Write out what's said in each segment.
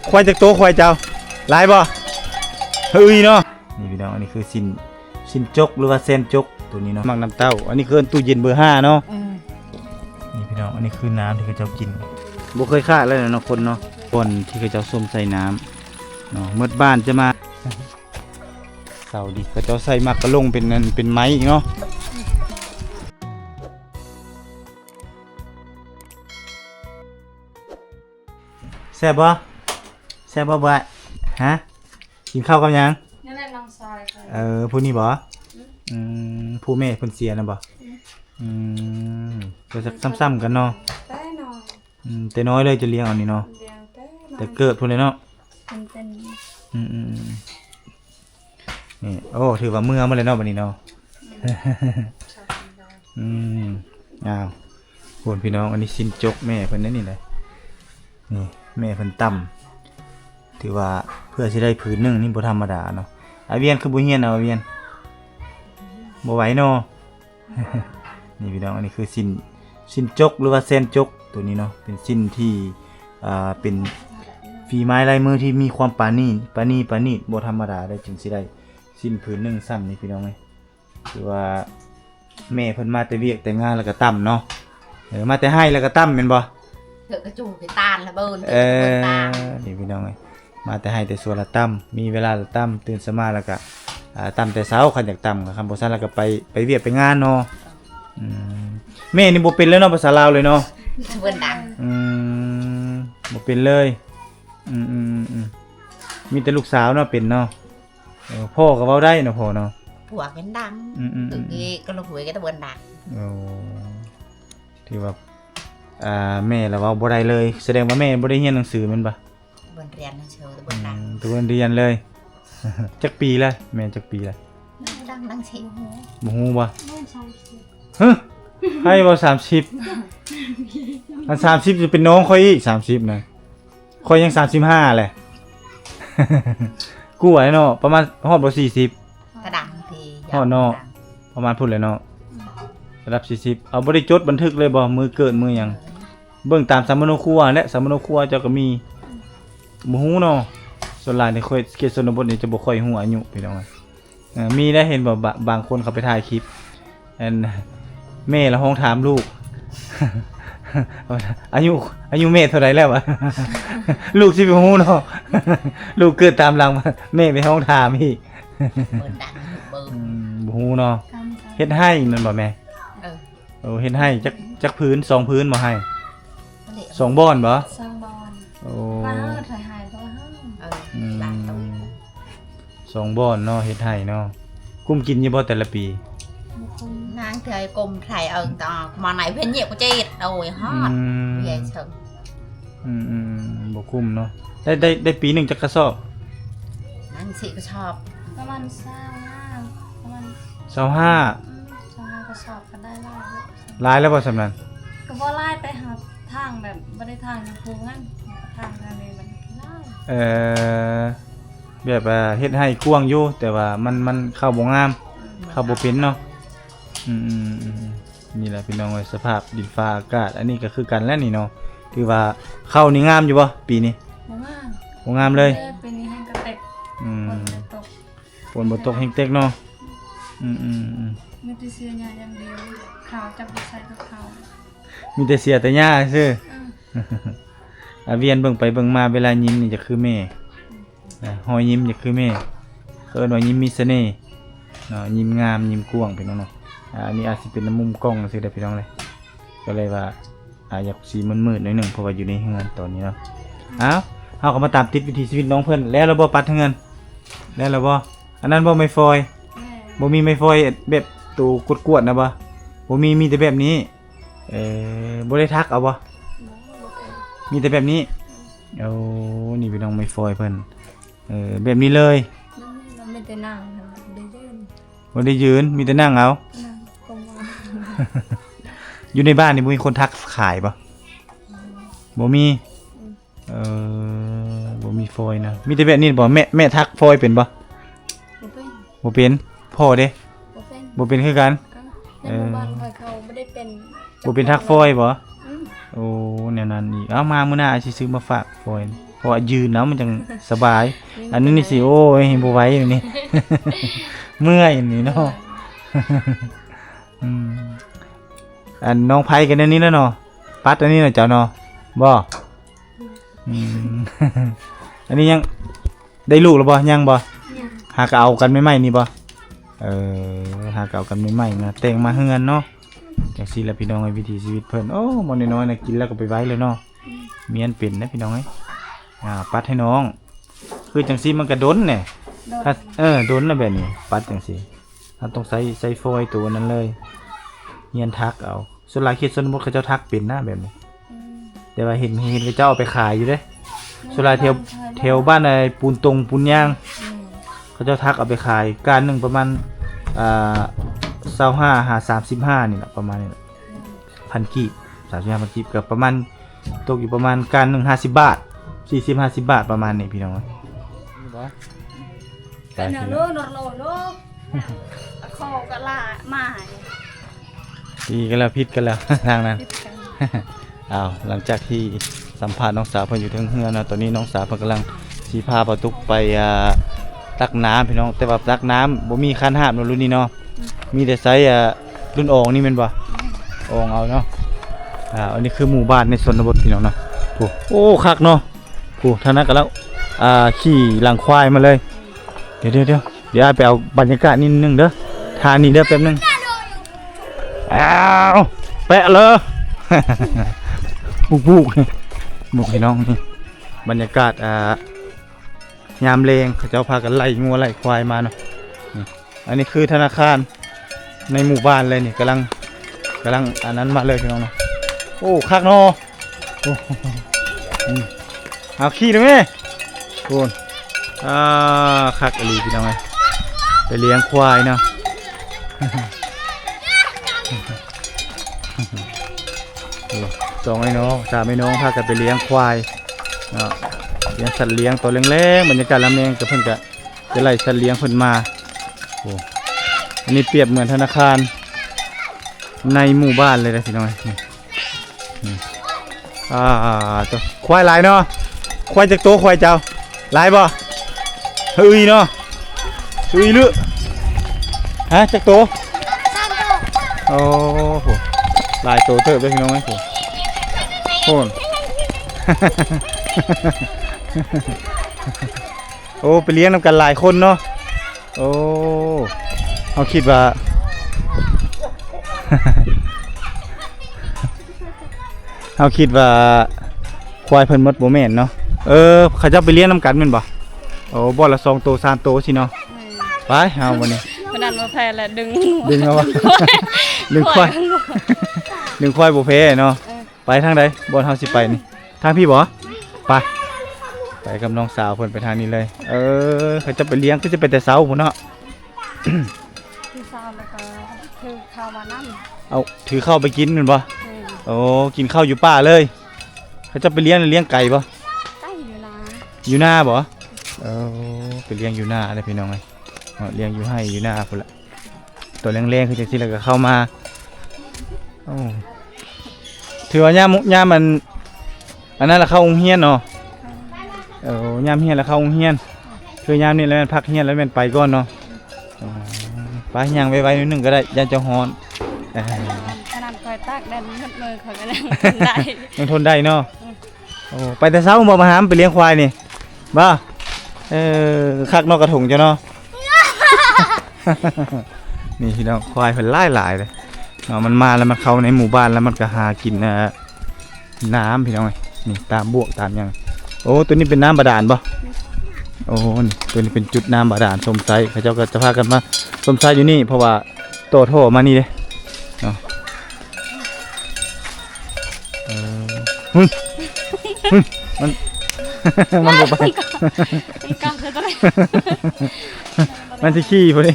ควายจากโตควายเจ้าหลายบ่เฮ้ยเนาะนี่พี่น้องอันนี้คือสินจกหรือว่าเส้นจกตัวนี้เนาะมักน้ำเต้าอันนี้คือตู้เย็นเบอร์5เนาะนี่พี่น้องอันนี้คือน้ำที่เขาเจ้ากินบ่เคยฆ่าเลยเนาะคนเนาะคนที่เขาเจ้าส้มใส่น้ำเนาะเมื่อบ้านจะมาเสาดิเขาเจ้าใส่มักกระลงเป็นไม้เนาะแซ่บบ่บ่ฮะกินข้าวกับยังนั่นแหละน้องซอยผู้นี้บ่ผู้แม่เพิ่นเสียนะบ่ก็จะซ้ำๆกันเนาะแต่น้อยแต่น้อยเลยจะเลี้ยงเอานี่เนาะแต่เกิดพุ่นเลยเนาะเป็นนี่โอ้ถือว่าเมื่อมาเลยเนาะบัดนี้เนาะอ้าวโหพี่น้องอันนี้สินจกแม่เพิ่นนั่นนี่แหละนี่แม่เพิ่นต่ำถือว่าเพื่อสิได้ผืนนึงนี่บ่ธรรมดาเนาะอาเวียนคือบ่เฮียนเอาอาเวียนบ่ไหวเนาะ นี่พี่น้องอันนี้คือสินจกหรือว่าเส้นจกตัวนี้เนาะเป็นสินที่เป็นฝีไม้ลายมือที่มีความปราณีตบ่ธรรมดาได้จึงสิได้สินผืนนึงซ้ำนี่พี่น้องเอ้ยคือว่าแม่เพิ่นมาแต่เวียกแต่งานแล้วก็ต่ำเนาะมาแต่ให้แล้วก็ต่ำแม่นบ่เกิดกระจุกไปตาลละเบิ้ลนี่พี่น้องเอ้ยมาแต่ให้แต่ส่วนละต่ำมีเวลาละต่ำตื่นสมาแล้วก็ต่ำแต่เช้าคันอยากต่ำก็คำบ่ซั่นแล้วก็ไปเวียกไปงานเนาะแม่นี่บ่เป็นเลยเนาะภาษาลาวเลยเนาะเบิ้ลดังบ่เป็นเลยมีแต่ลูกสาวเนาะเป็นเนาะพ่อก็เว้าได้เนาะพ่อเนาะผัวเป็นดังตึกนี้ก็ลูกหวยก็ตะเบิ้ลดังโอ้ที่ว่าแม่แล้วเว้าบ่ได้เลยแสดงว่าแม่บ่ได้เรียนหนังสือแม่นบ่เบิ้ลเรียนเชิญตะเบิ้ลดังตะเบิ้ลเรียนเลยจักปีแล้วแม่จักปีแล้วดังสิบ่ฮู้บ่ฮะให้บ่30อัน30จะเป็นน้องค่อยอีก30นะค่อยยัง35แหละกูไหวเนาะประมาณฮอดบ่40กระดังทีฮอดเนาะประมาณพุ่นเลยเนาะระดับ40เอาบ่ได้จดบันทึกเลยบ่มือเกิดมือหยังเบิ่งตามสามโนครัวและสามโนครัวเจ้าก็มีบ่ฮู้เนาะส่วนหลายในค่อยเขตชนบทนี่จะบ่ค่อยฮู้อายุพี่น้องมีได้เห็นบ่บางคนเขาไปถ่ายคลิปอันแม่ละห้องถามลูก อายุแม่เท่าไหร่แล้ววะ ลูกสิไปฮู้เนาะ ลูกเกิดตามหลังแม่ไปห้องถามอีกบ่ฮู้เนาะเฮ็ดให้นั่นบ่แม่เฮ็ดให้จักพื้น2พื้นบ่ให้2บ่อนบ่2บ่อนโอ้บ้านเฮาถ่ายหายบ่เฮา2บ่อนเนาะเฮ็ดให้เนาะกุ้มกินอยู่บ่แต่ละปีนางเคยกลมไทยต่อมาไหนเพิ่นเหยียบก็เจ็ดโอ้ยฮอดใหญ่เชิงบ่คุ้มเนาะได้ปีนึงจักกระสอบนั่นสิก็ชอบประมาณ25ประมาณ25กระสอบก็ได้หลายแล้วบ่สำนั้นก็บ่หลายไปหาทางแบบบ่ได้ทางภูงั้นทางทางนี้มันหลายแบบเฮ็ดให้กว้างอยู่แต่ว่ามันเข้าบ่งามเข้าบ่เป็นเนาะนี่แหละพี่น้องเอ้ยสภาพดินฟ้าอากาศอันนี้ก็คือกันแล้วนี่เนาะถือว่าเข้านี่งามอยู่บ่ปีนี้บ่งามเลยปีนี้แห้งกระเตกฝนบ่ตกแห้งเต็กเนาะมีแต่เสียหญ้าอย่างเดียวข้าวจับบ่ใส่กับข้าวมีแต่เสียแต่หญ้าซื่อเวียนเบิ่งไปเบิ่งมาเวลายิ้มนี่จะคือแม่หอยยิ้มจะคือแม่เอิ้นว่ายิ้มมีเสน่ห์เนาะยิ้มงามยิ้มกว้างพี่น้องเนาะอันนี้อาจสิเป็นมุมกล้องซื่อเด้อพี่น้องเลยก็เลยว่าอยากสีมืดๆหน่อยนึงเพราะว่าอยู่ในเฮือนตอนนี้เนาะเฮาก็มาตามติดวิถีชีวิตน้องเพิ่นแล้วเราบ่ปัดเฮือนแล้วเราบ่อันนั้นบ่ไม้ฟอยบ่มีไม้ฟอยแบบตูกวดๆนะบ่มีแต่แบบนี้บ่ได้ทักเอาบ่มีแต่แบบนี้โอ้นี่พี่น้องไม้ฟอยเพิ่นแบบนี้เลยมันไม่ได้นั่งบ่ได้ยืนมีแต่นั่งเอาอยู่ในบ้านนี่มีคนทักขายป่ะบ่มีบ่มีฟอยนะมีแต่แบบนี้บ่แม่ทักฟอยเป็นป่ะบ่เป็นพ่อเด้บ่เป็นคือกันในหมู่บ้านเขาไม่ได้เป็นบ่เป็นทักฟอยบ่ โอ้แนวนั้นอีกเอามามื้อหน้าสิซื้อมาฝากฝอยเพราะว่ายืนเนาะมันจังสบาย อันนี้นี่สิโอ้ยบ่ไหวอยู่นี่ เมื่อยนี่เนาะ อืมอันน้องไผกันอันนี้แล้วเนาะปัดอันนี้น่ะเจ้าเนาะบ่อืม อันนี้ยังได้ลูกแล้วบ่ยังบ่ ยัง หากเอากันใหม่ๆนี่บ่หากเอากันใหม่ๆนะแต่งมาเฮือนเนาะจังซี่แหละพี่น้องไอ้วิถีชีวิตเพิ่นโอ้บ่น้อยๆน่ะกินแล้วก็ไปไว้เลยเนาะเมียนเป็นนะพี่น้องเอ้ยปัดให้น้องคือจังซี่มันก็ดนแหน่ โดน ถ้าดนแล้วแบบนี้ปัดจังซี่ถ้าต้องใส่ฟอยล์ตัวนั้นเลยเฮียนทักเอาส่วนหลายเคสสมมุติเขาเจ้าทักเป็นนะแบบนี้ อืม แต่ว่าเห็นเขาเจ้าเอาไปขายอยู่เด้ส่วนหลายแถวบ้านไอ้ปูนตรงปูนย่าง อืม เขาเจ้าทักเอาไปขายการหนึงประมาณ25หา35นี่แหละประมาณนี้แหละพันกีบ35พันกีบก็ประมาณตกอยู่ประมาณการหนึง50 บาท40-50 บาทประมาณนี้พี่น้องนี่บ่ เป็นเนื้อลูกนอนโลลูกคอก็ล่ามา ดีกันแล้วพิษกันแล้ว ทางนั้น ติดกัน อ้าวหลังจากที่สัมภาษณ์น้องสาวเพิ่นอยู่เทิงเฮือนเนาะตอนนี้น้องสาวเพิ่นกำลังสิพาป้าตุ๊กไปตักน้ำพี่น้องแต่ว่าตักน้ำบ่มีคันหาบเนาะรุ่นนี้เนาะมีแต่ไซส์รุ่นโอ่งนี่แม่นบ่โอ่งเอาเนาะอันนี้คือหมู่บ้านในชนบทพี่น้องเนาะโอ้คักเนาะท่านนั้นก็แล้วขี่หลังควายมาเลยเดี๋ยวไปเอาบรรยากาศนิดนึงเด้อทานี่เด้อแป๊บนึงอ้าวแปะเลย บุกบุกพี่น้องนี่บรรยากาศยามเลงเขาเจ้าพากันไล่งัวไล่ควายมาเนาะนี่อันนี้คือธนาคารในหมู่บ้านเลยนี่กำลังอันนั้นมาเลยพี่น้องเนาะโอ้คักเนาะโอ้เอาขี้ได้ไหมโอนคักอลีพี่น้องเลยไปเลี้ยงควายเนาะ สองไอ้น้องสามไอ้น้องพากันไปเลี้ยงควายเลี้ยงสัตว์เลี้ยงตัวเล็กๆบรรยากาศลำเองกับเพื่อนกะจะไล่สัตว์เลี้ยงเพิ่นมาโอ้อันนี้เปรียบเหมือนธนาคารในหมู่บ้านเลยนะพี่น้องนี่ตัวควายหลายเนาะควายจากตัวควายเจ้าหลายบ่เฮ้ยเนาะเฮ้ยลึฮะจากตัวโอ้โหหลายตัวเติบเลยพี่น้องไหมผมโอนโอ้ไปเลี้ยงนำกันหลายคนเนาะโอ้เขาคิดว่า เขาคิดว่าควายเพิ่นหมดบ่แม่นเนาะเขาจะไปเลี้ยงนำกันแม่นบ่โอ้บ่ละ2 ตัว3 ตัวสิเนาะไปเอาวันนี้ มันดันมาแพ้แหละดึง เอาวะ ดึงควายดึงควายบ่แพ้เนาะไปทางใดบ่เฮาสิไปนี่ทางพี่บ่ไปกับน้องสาวเพิ่นไปทางนี้เลยเขาจะไปเลี้ยงก็จะไปแต่เช้าพุ่นเนาะ ที่ซาวแล้วก็คือข้าวมานั่น เอาถือข้าวไปกินแม่นบ่โอ้กินข้าวอยู่ป่าเลยเขาจะไปเลี้ยงไก่บ่ ใกล้อยู่นะ อยู่หน้าบ่ไปเลี้ยงอยู่หน้าอะไรพี่น้องไงเลี้ยงอยู่ให้อยู่หน้าพุ่นละตัวแรงๆคือจังซี่แล้วก็เข้ามาโอ้ถือว่ายามมันอันนั้นละเข้าโรงเรียนเนาะยามเรียนแล้วเข้าโรงเรียนคือยามนี้แล้วแม่นพักเรียนแล้วแม่นไปก่อนเนาะไปย่างไวๆนิดนึงก็ได้ย่านจะฮ้อนขนาดคอยตักแดนมืดมือเขาก็ยังทนได้ ยังทนได้เนาะโอ้ไปแต่เช้าบ่มาหามไปเลี้ยงควายนี่บ่คักนอกกระถงจ้ะเนาะ นี่พี่น้องควายเพิ่นหลายเลยมันมาแล้วมันเข้าในหมู่บ้านแล้วมันก็หากินน้ำพี่น้องนี่ตามบวกตามยังโอ้ตัวนี้เป็นน้ำบาดาลบ่โอ้นี่ตัวนี้เป็นจุดน้ำบาดาลสมไซเขาเจ้าก็จะพากันมาสมไซอยู่นี่เพราะว่าโตโถมานี่เด้เนาะมัน มันบ่ไป ก้าวจะได้ มันที่ขี้พอดี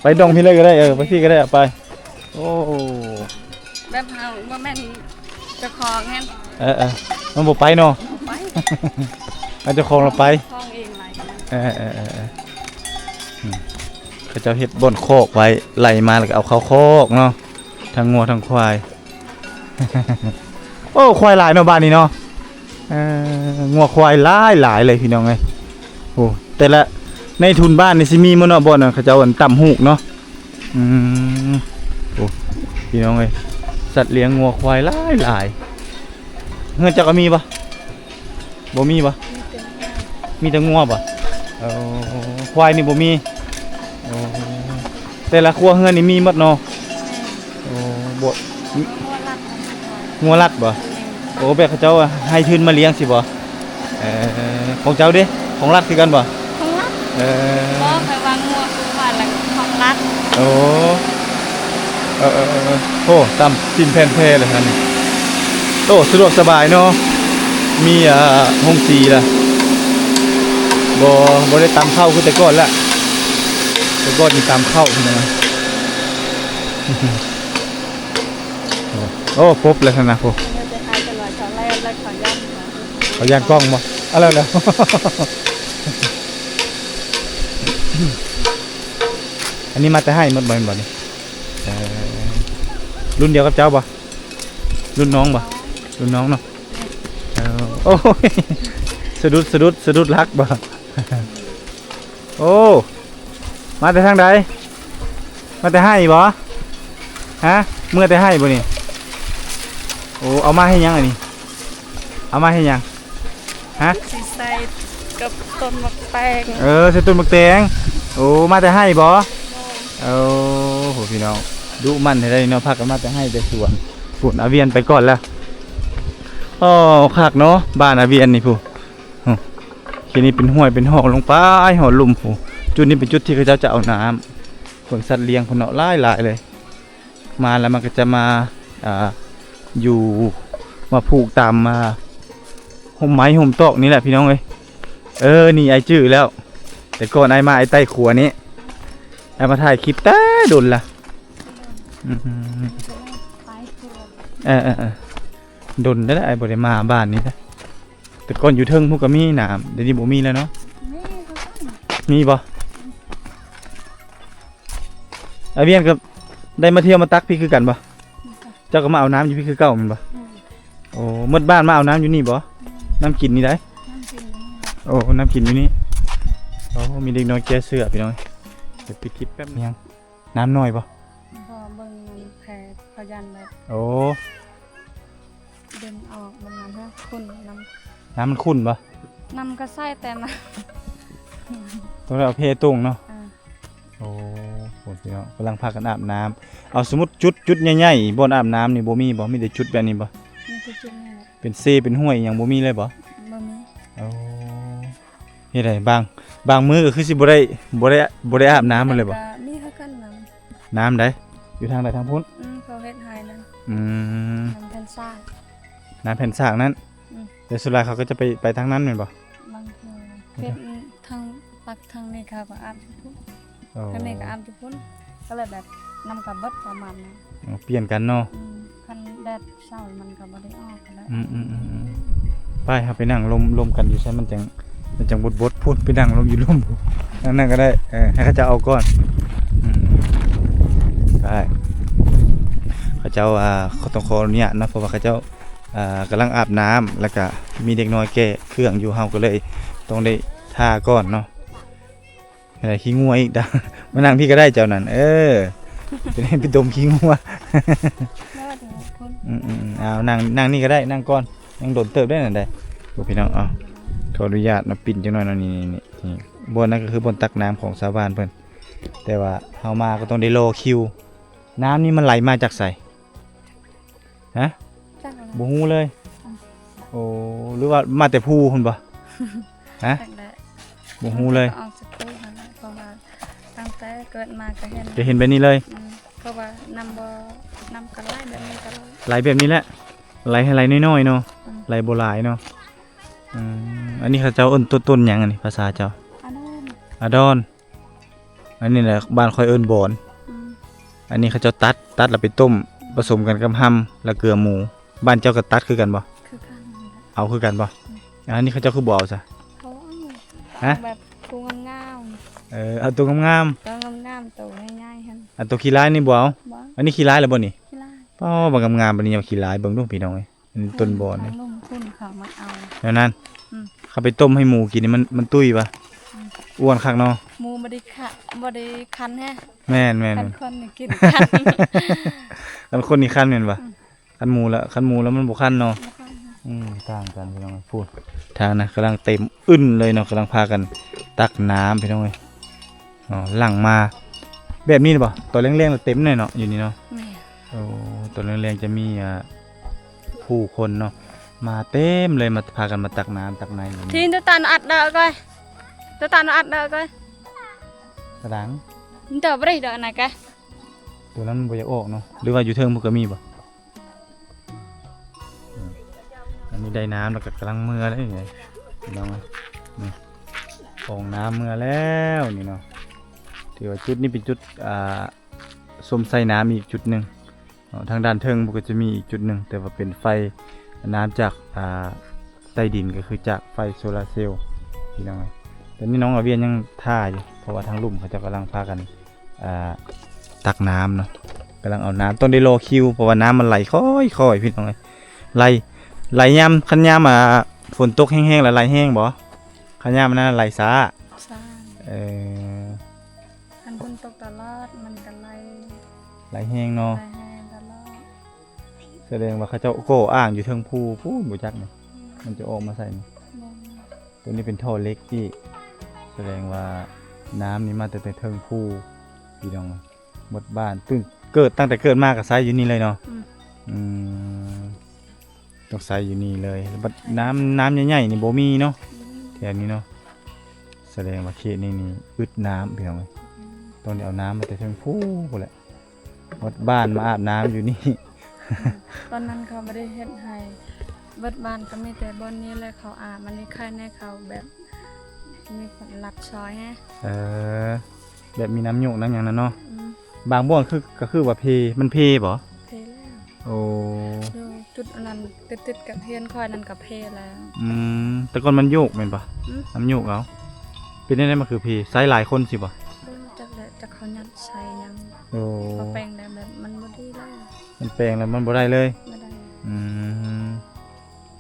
ไปดงพี่เลยก็ได้ไปพี่ก็ได้ไปโอ้ แบบเฮาบ่แม่นเจ้าของแฮน มันบ่ไปเนาะ ไป มันจะคงเราไป คองเองไหลเขาจะเฮ็ดบ่อนโคกไว้ไหลมาแล้วก็เอาเข้าโคกเนาะทั้งงัวทั้งควาย ค โอ้ควายหลายเนาะบ้านนี้เนาะงัวควายหลายเลยพี่น้องเอ้ยโอ้แต่ละในทุนบ้านนี่สิมีมื้อเนาะบ่เนาะเขาเจ้าอันต่ำหูกเนาะโอ้พี่น้องเอ้ยสัตว์เลี้ยงงัวควายหลายเฮือนเจ้าก็มีบ่บ่มีบ่มีแต่งัวบ่ควายนี่บ่มีแต่ละครัวเฮือนนี่มีหมดเนาะบ่งัวลัดบ่โอ้แบบเขาเจ้าให้ทุนมาเลี้ยงสิบ่ของเจ้าเด้ของรัดคือกันบ่ของรัฐบ่ไปวางงัวคือว่าแล้วของรัฐโอ้โอ้ตามกินแผ่นเพเลยท่านนี่โอ้สะดวกสบายเนาะมีห้องสีล่ะบ่ได้ตามเข้าคือแต่ก่อนละแต่ก่อนมีตามเข้าพุ่นนะโอ้ครบเลยท่านนะพวกเขาย่างกล้องบ่อะไรแล้วอันนี้มาแต่ให้หมดบ่บ่นี่รุ่นเดียวกับเจ้าบ่รุ่นน้องบ่รุ่นน้องเนาะโอ้ยสะดุดรักบ่โอ้มาแต่ทางใดมาแต่ให้บ่ฮะเมื่อแต่ให้บ่นี่โอ้เอามาให้ยังอันนี้เอามาให้ยังฮะสิใส่กับต้นมะแตงใส่ต้นมะแตงโอ้มาแต่ให้บ่โอ้โหพี่น้องดุมันให้ได้เนาะพักกันมาแต่ให้แต่สวนฝุ่นอาเวียนไปก่อนแล้วอ๋อคักเนาะบ้านอาเวียนนี่ผู้ทีนี้เป็นห้วยเป็นหอกลงไปหอลุ่มผู้จุดนี้เป็นจุดที่เขาจะเอาน้ำผลสัตว์เลี้ยงพนเนาะหลายเลยมาแล้วมันก็จะมาอยู่มาผูกตามมาห่มไม้ห่มตอกนี่แหละพี่น้องเอ้ยนี่ไอจื้อแล้วแต่ก่อนไอมาไอใต้ขัวนี้ไอมาถ่ายคลิปแต่โดนละโดนได้ไอบริมาบ้านนี้นะแต่ก่อนอยู่เทิงพวกก็มีน้ำเดี๋ยวนี้บ่มีแล้วเนาะมีบ่ไอเวียนก็ได้มาเที่ยวมาตักพี่คือกันบ่เจ้าก็มาเอาน้ำอยู่พี่คือเก่ามันบ่โอ้เมื่อบ้านมาเอาน้ำอยู่นี่บ่น้ำกินนี่ได้โอ้น้ำกินอยู่นี่โอ้มีเด็กน้อยแก่เสื้อพี่น้อยเดี๋ยวปิดคลิปแป๊บนึงน้ำน้อยบ่เบิ่งแผ่พยันแบบโอ้เดินออกมันฮะคุณน้ำมันขุ่นปะน้ำก็ใส่แต่มาต้องเอาเพตุงเนาะโอ้โหพี่น้องกำลังพากันอาบน้ำเอาสมมติจุดใหญ่ๆบนอาบน้ำนี่บ่มีบ่มีแต่จุดแบบนี้บ่เป็นเซเป็นห้วยอย่างบ่มีเลยบ่มีโอ้เฮ็ดได้บางมื้อก็คือสิบ่ได้อาบน้ำมันเลยบ่มีเท่ากันน้ำได้อยู่ทางใดทางพุ้นเขาเฮ็ดให้นั่นน้ำแผ่นซากน้ำแผ่นซากนั้นแต่สุดท้ายเขาก็จะไปทางนั้นแม่นบ่บางทีเฮ็ดทางปักทางนี้เขาก็อาบทุกพุ่นทางนี้ก็อาบทุกพุ่นก็เลยแบบนำกับเบิดประมาณนั้นเปลี่ยนกันเนาะคันแดดเช้ามันก็บ่ได้ออกแล้วไปครับไปนั่งลมกันอยู่ใช่มันจังบดพูดไปนั่งลมอยู่ร่มนั่นก็ได้ให้เขาจะเอาก่อนได้เขาเจ้าเขาต้องขอเนี่ยนะเพราะว่าเขาเจ้ากำลังอาบน้ำแล้วก็มีเด็กน้อยแก่เครื่องอยู่เฮาก็เลยต้องได้ท่าก่อนเนาะอะไรขี้งัวอีกดังมานั่งพี่ก็ได้เจ้านั่นจะให้ไปดมขี้งัวเอานั่งนี่ก็ได้นั่งก่อนนั่งโดนเติบได้นั่นได้พี่น้องเอาขออนุญาตมาปิ่นจังหน่อยนี่บนนั้นก็คือบนตักน้ำของชาวบ้านเพิ่นแต่ว่าเฮามาก็ต้องได้รอคิวน้ำนี่มันไหลมาจากไสฮะบ่ฮู้เลยโอ้หรือว่ามาแต่ภูพุ่นบ่ฮะบ่ฮู้เลยออกจากภูนั่นแหละเพราะว่าตั้งแต่เกิดมาก็เห็นแบบนี้เลยเพราะว่านำกันไหลแบบนี้ก็ไหลแบบนี้แหละไหลให้ไหลน้อยๆเนาะไหลบ่หลายเนาะอันนี้เขาเจ้าเอิ้นต้นหยังอันนี้ภาษาเจ้าอะดอนอันนี้แหละบ้านค่อยเอิ้นบอนอันนี้เขาเจ้าตัดแล้วไปต้มผสมกันกับห้ำแล้วเกลือหมูบ้านเจ้าก็ตัดคือกันบ่เอาคือกันบ่อันนี้เขาเจ้าคือบ่เอาซะฮะแบบตัวงามเอาตัวงามตัวง่ายๆหั่นอันตัวขี้ร้ายนี่บ่เอาอันนี้ขี้ร้ายแล้วบ่นี่ขี้ร้ายบ่งามๆบัดนี้เอาขี้ร้ายเบิ่งดูพี่น้องเอ้ย อันนี้ต้นบ่อนี่ ทางลุ่มพุ่นเขามาเอา แล้วนั้น อืม เขาไปต้มให้หมูกินนี่มันตุ้ยปะอ้วนคักเนาะ หมูบ่ได้คันแฮะ แม่น คันคนนี่กินคัน คันคนนี่คันแม่นปะคันหมูแล้วมันบ่คันเนาะ บ่คันฮะ ต่างกันพี่น้องพูดทางนะกำลังเต็มอึ้นเลยเนาะกำลังพากันตักน้ำพี่น้องเอ้ยอ๋อหลังมาแบบนี้หรือเปล่าตัวแรงๆเต็มเลยเนาะอยู่นี่เนาะ แม่ โอ้ตัวแรงๆจะมีผู้คนเนาะมาเต็มเลยมาพากันมาตักน้ำตักในอย่าง ที นี้ นตะตานอัดเด้อก้อยตะตานอัดเด้อก้อย กระดัง มันเตอบ่ได้เด้อไหนกะ ตัวนั้นมันบ่อยากออกเนาะหรือว่าอยู่เทิงพวกก็มีบ่อันนี้ได้น้ำแล้วก็กำลังเมื่อแล้วนี่พี่น้องนี่ฟองน้ำเมื่อแล้วนี่เนาะถือว่าจุดนี้เป็นจุดส้มใส่น้ำอีกจุดหนึ่งทางด้านเทิงมันก็จะมีอีกจุดหนึ่งแต่ว่าเป็นไฟน้ำจากใต้ดินก็คือจากไฟโซลาร์เซลล์พี่น้องแต่นี่น้องอาเวียนยังท่าอยู่เพราะว่าทางลุ่มเขาจะกำลังพากันตักน้ำเนาะกำลังเอาน้ำต้นได้รอคิวเพราะว่าน้ำมันไหลค่อยๆพี่น้องไหลยามคันยามฝนตกแห้งๆแล้วไหลแห้งบ่คันยามมันนั้นไหลช้า ซ่าน คันฝนตกตลอดมันก็ไหลแห้งเนาะ ไหลแห้งตลอด แสดงว่าเขาเจ้าโก้อ่างอยู่เทิงภูพูดบ่จักนี่มันจะออกมาใส่นี่ บ่ ตัวนี้เป็นท่อเล็กที่แสดงว่าน้ำนี่มาแต่เทิงภูพี่น้องหมดบ้านตั้งแต่เกิดมาก็ใช้อยู่นี่เลยเนาะต้องใช้อยู่นี่เลยบัดน้ำใหญ่ๆนี่บ่มีเนาะแถวนี้เนาะแสดงว่าเขตนี้นี่อึดน้ำพี่น้องต้องเอาน้ำมาแต่เทิงภูพุ่นแหละหมดบ้านมาอาบน้ำอยู่นี่ ตอนนั้นเขาบ่ได้เฮ็ดให้เบิดบ้านก็มีแต่บ่อนนี้แหละเขาอาบมันนี่ใครแน่เขาแบบมีคนรัดซอยฮะ แบบมีน้ำหยกน้ำอย่างนั้นเนาะ อืม บางบ่อนก็คือว่ามันเพบ่ เพแล้ว โอ้ ดูจุดอันนั้นติดกับเฮียนคอยนั่นกับเพแล้ว แต่ก่อนมันโยกแม่นปะ อืม น้ำโยกเอาเป็นได้มันคือเพไซส์หลายคนสิบ่ จักแหละจักเขายัดใส่ยัง โอ้ เขาแปลงได้แบบมันบ่ดีเลย มันแปลงแล้วมันบ่ได้เลย บ่ได้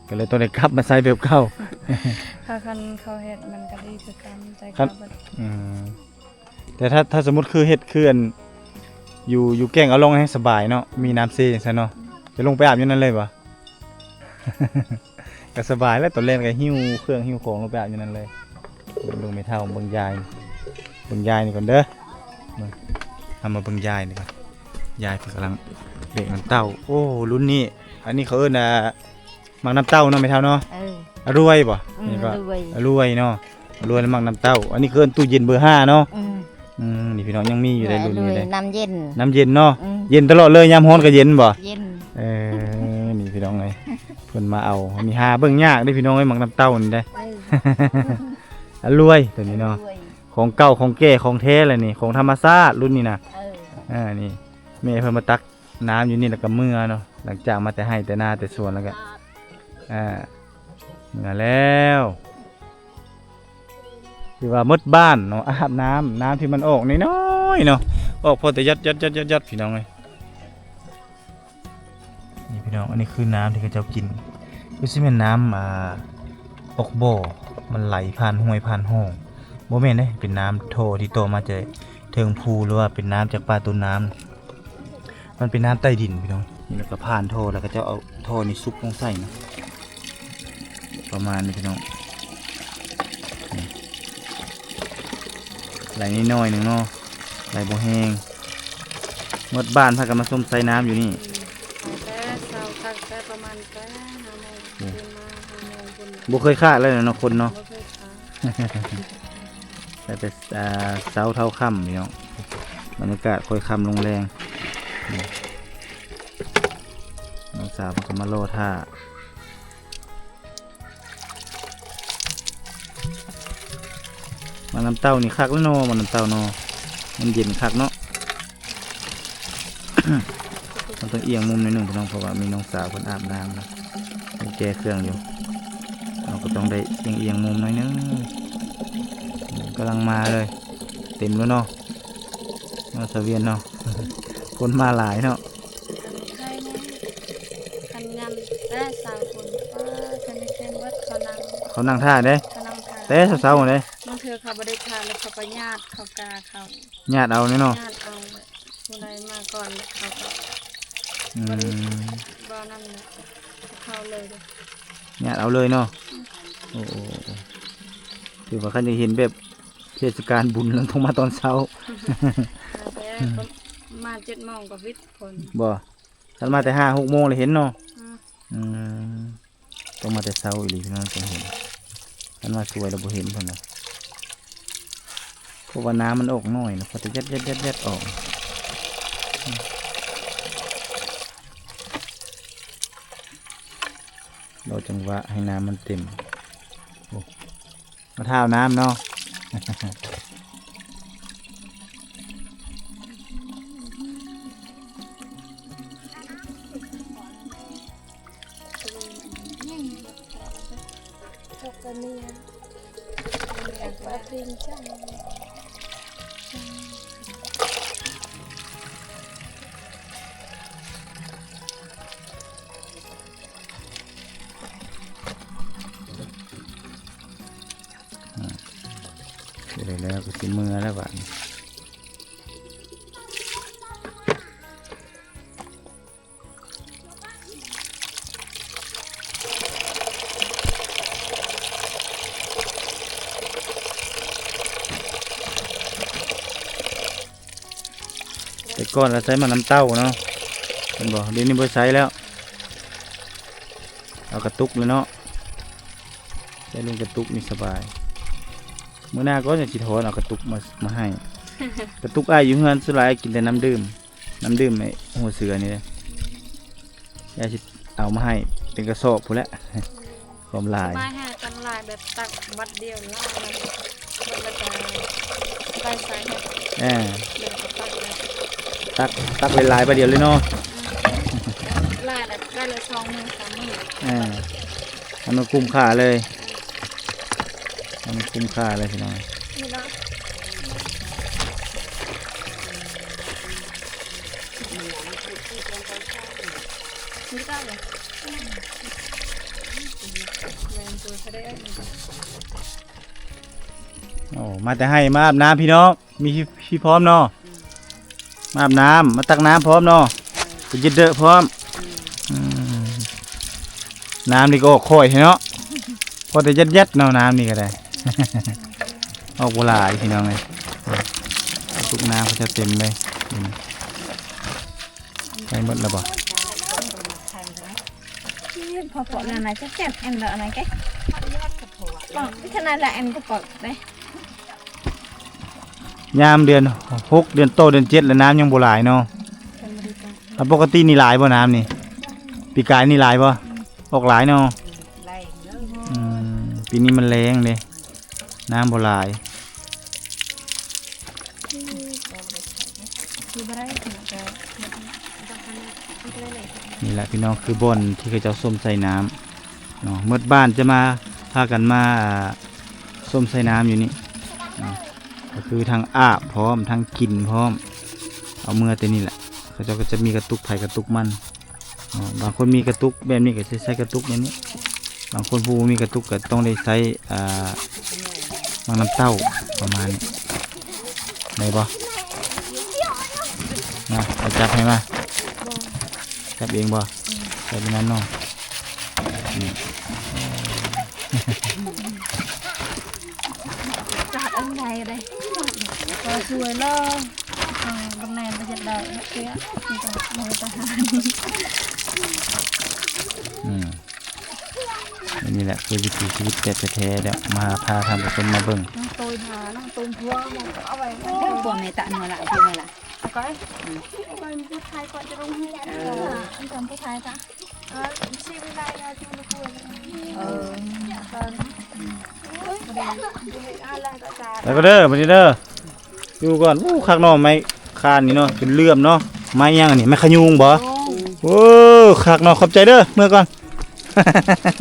ก็เลยต้องได้กลับมาใส่แบบเก่า ถ้าคันเขาเฮ็ดมันก็ดีคือกันใจ ครั เขา บ เบิด แต่ถ้าสมมุติคือเฮ็ดคืออันอยู่แกล้งเอาลงให้สบายเนาะมีน้ำเซจังซั่นเนาะจะลงไปอาบอยู่นั่นเลยบ่ ก็สบายแล้วตอนเล่นก็หิ้วเครื่องหิ้วของลงไปอาบอยู่นั่นเลยลงไม่เท่าเบิ่งยายนี่ก่อนเด้อเอามาเบิ่งยายนี่ก่อนยายเพิ่นกำลังเด็กน้ำเต้าโอ้รุ่นนี้อันนี้เขาเอิ้นมักน้ำเต้าเนาะไม่เท่าเนาะอรวยบ่นี่ก็อรวยเนาะอรวยแล้วมักน้ำเต้าอันนี้คือตู้เย็นเบอร์5เนาะนี่พี่น้องยังมีอยู่ในรุ่นนี้เลย น้ำเย็น น้ำเย็นเนาะเย็นตลอดเลยยามร้อนก็เย็นบ่ เย็น นี่พี่น้องเอ้ยเพิ่นมาเอามีหาเบิ่งยากเด้พี่น้องเอ้ยมักน้ำเต้านี่ได้อรวยตัวนี้เนาะของเก่าของแก่ของแท้เลยนี่ของธรรมชาติรุ่นนี้นะนี่แม่เพิ่นมาตักน้ำอยู่นี่แล้วก็มื้อเนาะหลังจากมาแต่ให้แต่นาแต่สวนแล้วก็มาแล้วคือว่าหมดบ้านเนาะอาบน้ำที่มันออกน้อยๆเนาะออกพอแต่ยัดพี่น้องเอ้ยนี่พี่น้องอันนี้คือน้ำที่เขาเจ้ากินคือสิเป็นน้ำออกบ่อมันไหลผ่านห้วยผ่านห้องบ่แม่นเด้เป็นน้ำโถที่โตมาจากเทิงภูหรือว่าเป็นน้ำจากป่าต้นน้ำมันเป็นน้ำใต้ดินพี่น้องนี่แล้วก็ผ่านโถแล้วก็จะเอาโถนี่ซุกลงใส่นะประมาณนี้พี่น้องไหลนิดหน่อยหนึ่งเนาะไหลบ่แห้งหมดบ้านพากันมาส้มใส่น้ำอยู่นี่ แต่เช้าคักแต่ประมาณแต่5โมงขึ้นมา5โมงพุ่น บ่เคยขาดเลยเนาะคนเนาะ บ่เคยขา แต่เสาเท่าค่ำพี่น้องบรรยากาศค่อยค่ำลงแรงน้องสาวมันก็มาโลท่ามันน้ำเต้านี่คักแล้วเนาะมันน้ำเต้าเนาะมันเย็นคักเนาะ มันต้องเอียงมุมนิดหนึ่งพี่น้องเพราะว่ามีน้องสาวคนอาบน้ำนะมีแก้เครื่องอยู่เราก็ต้องได้เอียงมุมหน่อยนึงกำลังมาเลยเต็มแล้วเนาะมาเสวียนเนาะ คนมาหลายเนาะ ใครนะคันยำแต่เช้า เขานั่งท่าเด้ เขานำทาง แต่เช้าๆเด้ บางเทื่อเขาบ่ได้ทานแล้วเขาก็ญาติเขากาเขา ญาติเอาเนาะ ญาติเอาผู้ใดมาก่อนเขาก็ อืม บ่นั่นแหละเข้าเลยเด้อ ญาติเอาเลยเนาะโอ้ถือว่าคันจะเห็นแบบเทศกาลบุญแล้วต้องมาตอนเช้า แต่ก็มา7 โมงก็วิทย์คน บ่คันมาแต่5-6 โมงเลยเห็นเนาะ อืม อืมต้องมาแต่เช้าอีหลีพี่น้องจะเห็นคันมาสวยเราบ่เห็นเพิ่นน่ะเพราะว่าน้ำมันออกน้อยนะพอจะยัดออกเราจังหวะให้น้ำมันเต็มโอ้มาเท้าน้ำเนาะ จบกันเนี่ยอยากว่าจริงจัง เดี๋ยวแล้วก็สิมือแล้วบ้านแต่ก่อนเราใช้มาน้ำเต้าเนาะเป็นบอกเดี๋ยวนี้บ่ใช้แล้วเอากระตุกเลยเนาะใช้ลุงกระตุกนี่สบายเมื่อหน้าก็จะจิถอนเอากระตุกมาให้ กระตุกอ้ายอยู่เฮือนสุดท้ายกินแต่น้ำดื่มไอ้หัวเสือนี่เลยยายสิเอามาให้เป็นกระสอบพู้นแหละ ความลาย มาให้กันลายแบบตักบัดเดียวแล้วแล้วก็ได้ใส่ให้ เดี๋ยวก็ตักเลย ตักเป็นลายประเดียวเลยเนาะ ลายแบบได้เลย2 มื้อ 3 มื้อ ให้มันคุ้มค่าเลยให้มันคุ้มค่าเลยพี่น้อง นี่เนาะนี่ก็เลยแรงตัวเขาได้ โอ้มาแต่ให้มาอาบน้ำพี่น้องมีพี่พร้อมเนาะมาอาบน้ำมาตักน้ำพร้อมเนาะไปยึดเดอะพร้อมอืมน้ำนี่ก็ออกค่อยเนาะพอแต่ยัดเนาะน้ำนี่ก็ได้ ออกโบราณพี่น้องเลยทุกน้ำเขาจะเต็มเลยใช้หมดแล้วบ่ พอlà này chắc chắn em đợi này cái bọn cái này là em có bật đây ยามเดือน6 เดือนโตเดือน7แล้วน้ำยังโบราณเนาะปกตินี่หลายบ่น้ำนี่ปีกายนี่หลายบ่ออกหลายเนาะอืมปีนี้มันแรงเลยน้ำโบราณ คือบ่ได้ถึงจะ นี่แหละพี่น้องคือบ่อนที่เขาเจ้าส้มใส่น้ำเนาะเมื่อบ้านจะมาพากันมาส้มใส่น้ำอยู่นี่เนาะก็คือทางอาบพร้อมทางกินพร้อมเอาเมื่อแต่นี่แหละเขาเจ้าก็จะมีกระตุกไผ่กระตุกมันเนาะบางคนมีกระตุกแบบนี้ก็จะใช้กระตุกแบบนี้บางคนผู้มีกระตุกก็ต้องได้ใช้บางน้ำเต้าประมาณนี้ได้ปะนะเอาจับให้มาจับเองบ่ใส่ไปนั้นเนาะนี่ chặt ở này đây ก็สวยเลยตรงไหนมันจะได้เสียที่จะมาทหาร นี่แหละคือวิถีชีวิตแบบแท้ๆแล้วมาพาท่านผู้ชมมาเบิ่ง น้องตูนหาน้องตูนพัวมันก็เอาไว้ của mẹ tạ người lại của mẹ lại ก็มันผู้ชายก่อนจะลงเรียนอันจำผู้ชายจ้ะชีวิตได้แล้วที่มันควรแล้วก็เด้อมาเด้ออยู่ก่อนอู้คักเนาะไม้คานนี่เนาะเป็นเลื่อมเนาะไม้ยังอันนี้ไม้ขยุงบ่โอ้คักเนาะขอบใจเด้อเมื่อก่อน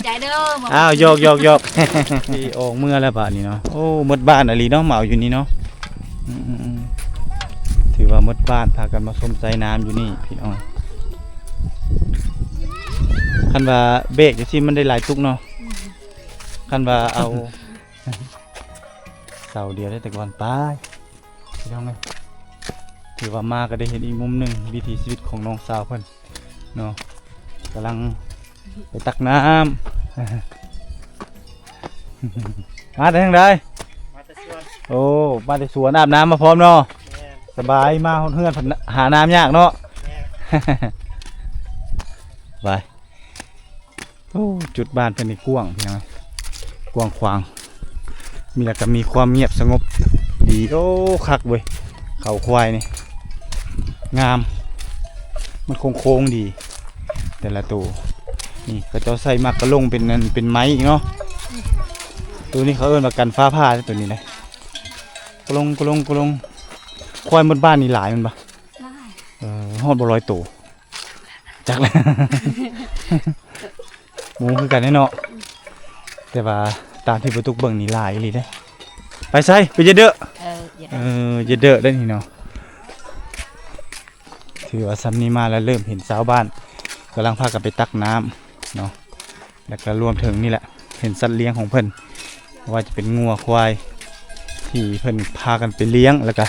chạy đâu mà อ้าวหยอก ที่ออกเมื่อแล้วบาดนี้เนาะโอ้หมดบ้านอะไรเนาะเหมาอยู่นี่เนาะถือว่าหมดบ้านพากันมาส้มใส่น้ำอยู่นี่พี่น้องคันว่าเบรกจังซี่มันได้หลายตุกเนาะ คันว่าเอา เสาเดียวได้แต่ก่อนไปพี่น้องเอ้ยถือว่ามาก็ได้เห็นอีกมุมหนึงวิถีชีวิตของน้องสาวเพิ่นเนาะกำลังไปตักน้ำ มาแต่ทางใด มาแต่ชวน โอ้มาแต่สวนอาบน้ำมาพร้อมเนาะ แม่ สบายมาเพื่อนหาน้ำยากเนาะ แม่ ไปโอ้จุดบ้านเป็นในกว้างพี่น้องกว้างขวางมีแล้วก็มีความเงียบสงบดีโอ้คักเว้ยเขาควายนี่งามมันโค้งๆดี แต่ละตัวนี่ก็จะใส่มักกระลงเป็นนั่นเป็นไม้อีกเนาะตัวนี้เขาเอิ้นว่ากันฟ้าผ่าตัวนี้นะกระลงควายบนบ้านนี่หลายมันปะ ได้ ฮอดบ่ร้อยตัวจักเลย หมูคือกันแน่เนาะแต่ว่าตามที่ประตูเบิ่งนี่หลายอีหลีเด้ไปใส่ไปเยอะเด้อ เยอะเด้อได้นี่เนาะถือว่าซ้ำนี้มาแล้วเริ่มเห็นสาวบ้านกำลังพากันไปตักน้ำเนาะแล้วก็รวมถึงนี่แหละเห็นสัตว์เลี้ยงของเพิ่นว่าจะเป็นงัวควายที่เพิ่นพากันไปเลี้ยงแล้วก็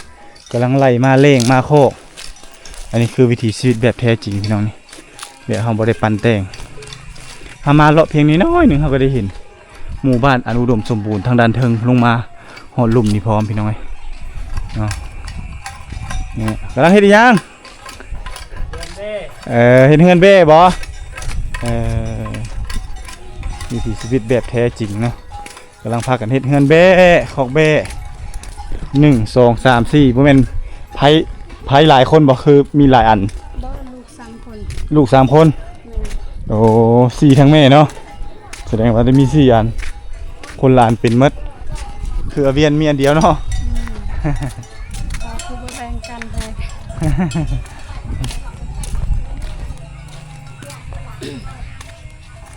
กำลังไล่มาเล่งมาโคกอันนี้คือวิถีชีวิตแบบแท้จริงพี่น้องนี่แบบเฮาบ่ได้ปั่นแต่งถ้ามาเลาะเพียงนี้น้อยหนึ่งเฮาก็ได้เห็นหมู่บ้านอนุดมสมบูรณ์ทางด้านเทิงลงมาหอดลุ่มนี่พร้อมพี่น้องเนาะนี่กำลังเฮ็ดอีหยัง เดือนเด้ เห็นเฮือนเบ้บ่วิถีชีวิตแบบแท้จริงเนาะกำลังพากันเฮ็ดเฮือนเบ้คอกเบ้1 2 3 4บ่แม่นไผหลายคนบ่คือมีหลายอัน บ่ลูก3คน ลูก3คน แม่ โอ้4ทั้งแม่เนาะแสดงว่าได้มี4อันคนหลานเป็นหมดคืออาเวียนมีอันเดียวเนาะ ก็คือบ่แบ่งกันเลย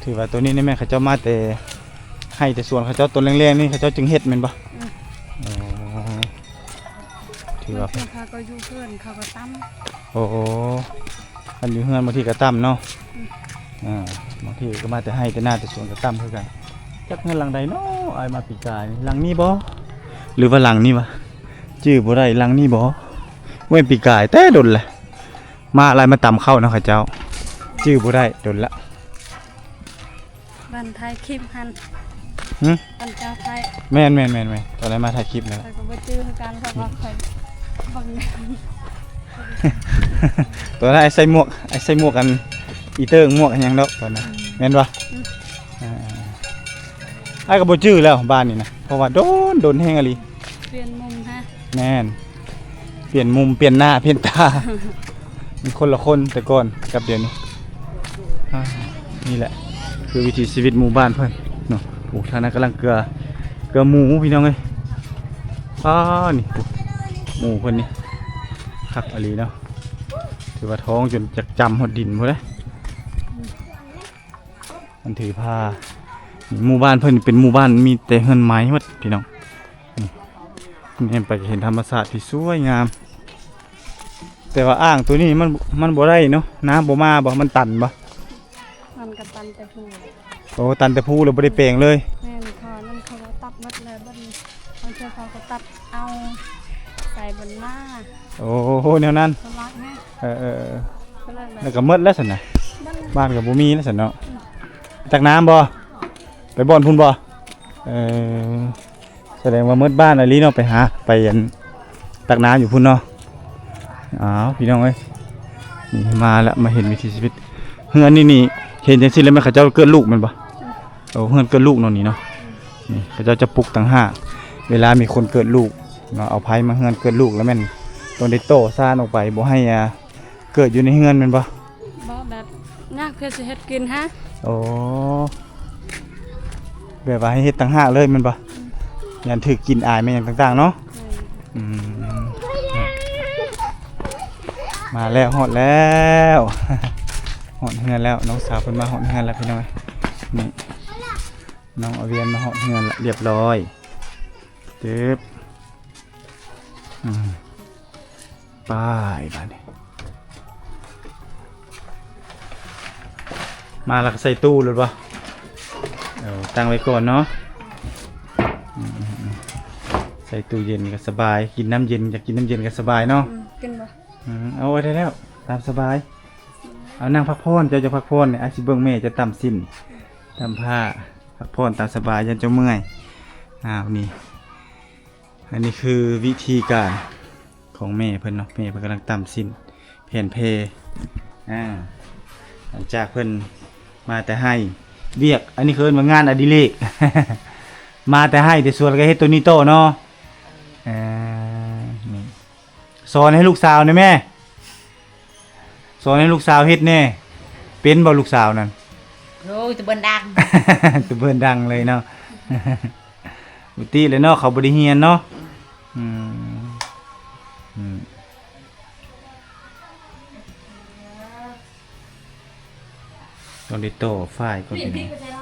ถือว่าตัวนี้นี่แม่เขาเจ้ามาแต่ให้แต่ส่วนเขาเจ้าต้นแรงๆนี่เขาเจ้าจึงเฮ็ดแม่นบ่อ๋อถือว่า เพื่อนเขาก็อยู่เพื่อนเขาก็ตั้ม โอ้โหอันอยู่เฮือนบางทีก็ต่ำเนาะบางทีก็มาแต่ให้แต่หน้าแต่สวนก็ต่ำคือกันจักเฮือนหลังใดเนาะอายมาปีกายหลังนี้บ่หรือว่าหลังนี้วะชื่อบ่ได้หลังนี้บ่เว้นปีกายแต่ดนแหละมาอะไรมาต่ำเข้าเนาะเขาเจ้าชื่อบ่ได้ดนละ บ้านไทยคลิปหัน หึ บ้านเจ้าไทย แม่นตอนนั้นมาถ่ายคลิปแล้ว แต่ก็บ่จื้อคือกันเพราะว่าเคยเบิ่ง ตัวนั้นไอ้ใส่หมวกกันอีเตอร์หมวกอันหยังดอกตอนนั้นแม่นบ่ไอ้ก็บ่จื้อแล้วบ้านนี่นะเพราะว่าโดนแห้งอะลี เปลี่ยนมุมฮะ แม่นเปลี่ยนมุมเปลี่ยนหน้าเปลี่ยนตา มันคนละคนแต่ก่อนกับเดี๋ยวนี้นี่แหละคือวิถีชีวิตหมู่บ้านเพิ่นเนาะโอ้ทางนั้นกำลังเกลือหมูพี่น้องเอ้ยนี่หมูเพิ่นนี่คักอะลีเนาะถือว่าท้องจนจักจำหดดินพุ่นเลยมันถือผ้าหมู่บ้านเพิ่นเป็นหมู่บ้านมีแต่เฮือนไม้หมดพี่น้องนี่เห็นไปเห็นธรรมชาติที่สวยงามแต่ว่าอ่างตัวนี้มันบ่ได้เนาะน้ำบ่มาบ่มันตันบ่ มันก็ตันแต่ผู้ โอ้ตันแต่พูเลยบ่ได้แปลงเลย แม่นเขานั่นเขาก็ตัดหมดเลยบัดนี้บางเทื่อเขาก็ตัดเอาใส่บนหน้า โอ้โหแนวนั้น สลักแม่ ก็เลยแบ แล้ว บ ก็หมดแล้วซั่นน่ะ บ้าน บ้านก็บ่มีแล้วซั่นเนาะตักน้ำบ่ไปบ่อนพุ่นบ่แสดงว่าหมดบ้านอะลีเนาะไปอันตักน้ำอยู่พุ่นเนาะอ้าวพี่น้องเอ้ยนี่มาแล้วมาเห็นวิถีชีวิตเฮือนนี่เห็นจังซี่แล้วแม่เขาเจ้าเกิดลูกแม่นบ่โอ้เฮือนเกิดลูกเนาะนี่เนาะนี่เขาเจ้าจะปลุกต่างหากเวลามีคนเกิดลูกเนาะเอาไผมาเฮือนเกิดลูกแล้วแม่นต้องได้โตซ่านออกไปบ่ให้เกิดอยู่ในเฮือนแม่นบ่ บ่แบบยากเพื่อสิเฮ็ดกินฮะ โอ้แบบว่าให้เฮ็ดต่างหากเลยแม่นบ่ยันถูกกินอายแม่นหยังต่างๆเนาะอืมมาแล้วฮอดแล้ว ฮอดเฮือนแล้วน้องสาวเพิ่นมาฮอดเฮือนแล้วพี่น้อยนี่น้องเอาเวียนมาฮอดเฮือนแล้วเรียบร้อยจึ๊บไป้ายบ้านนี้มาแล้วก็ใส่ตู้เลยป่ะตั้งไว้ก่อนเนาะ ส่ตู้เย็นก็สบายกินน้ำเย็นอยากกินน้ำเย็นก็สบายเนาะ กินบ่ เอาไว้ได้แล้วตามสบายเอานั่งพักผ่อนเจ้าจะพักผ่อนเนี่ยอาสิเบิ่งแม่จะตำสิ้นตำผ้าพักผ่อนตามสบายยันเจ้าเมื่อยนี่อันนี้คือวิธีการของแม่เพิ่นเนาะแม่เพิ่นกำลังตำสิ้นแผ่นเพหลังจากเพิ่นมาแต่ให้เวียกอันนี้คือเอิ้นว่างานอดิเรก มาแต่ให้แต่ส่วนก็เฮ็ดตัวนี้โตเนาะนี่สอนให้ลูกสาวหน่อยแม่สอนให้ลูกสาวเฮ็ดแน่เป็นบ่ลูกสาวนั่น โอ้ยตะเบินดัง ตัวเบิ่นดังเลยเนาะ อุติเลยเนาะเขาบ่ได้เรียนเนาะต้องได้โตฝ่ายก่อนพี่น้อง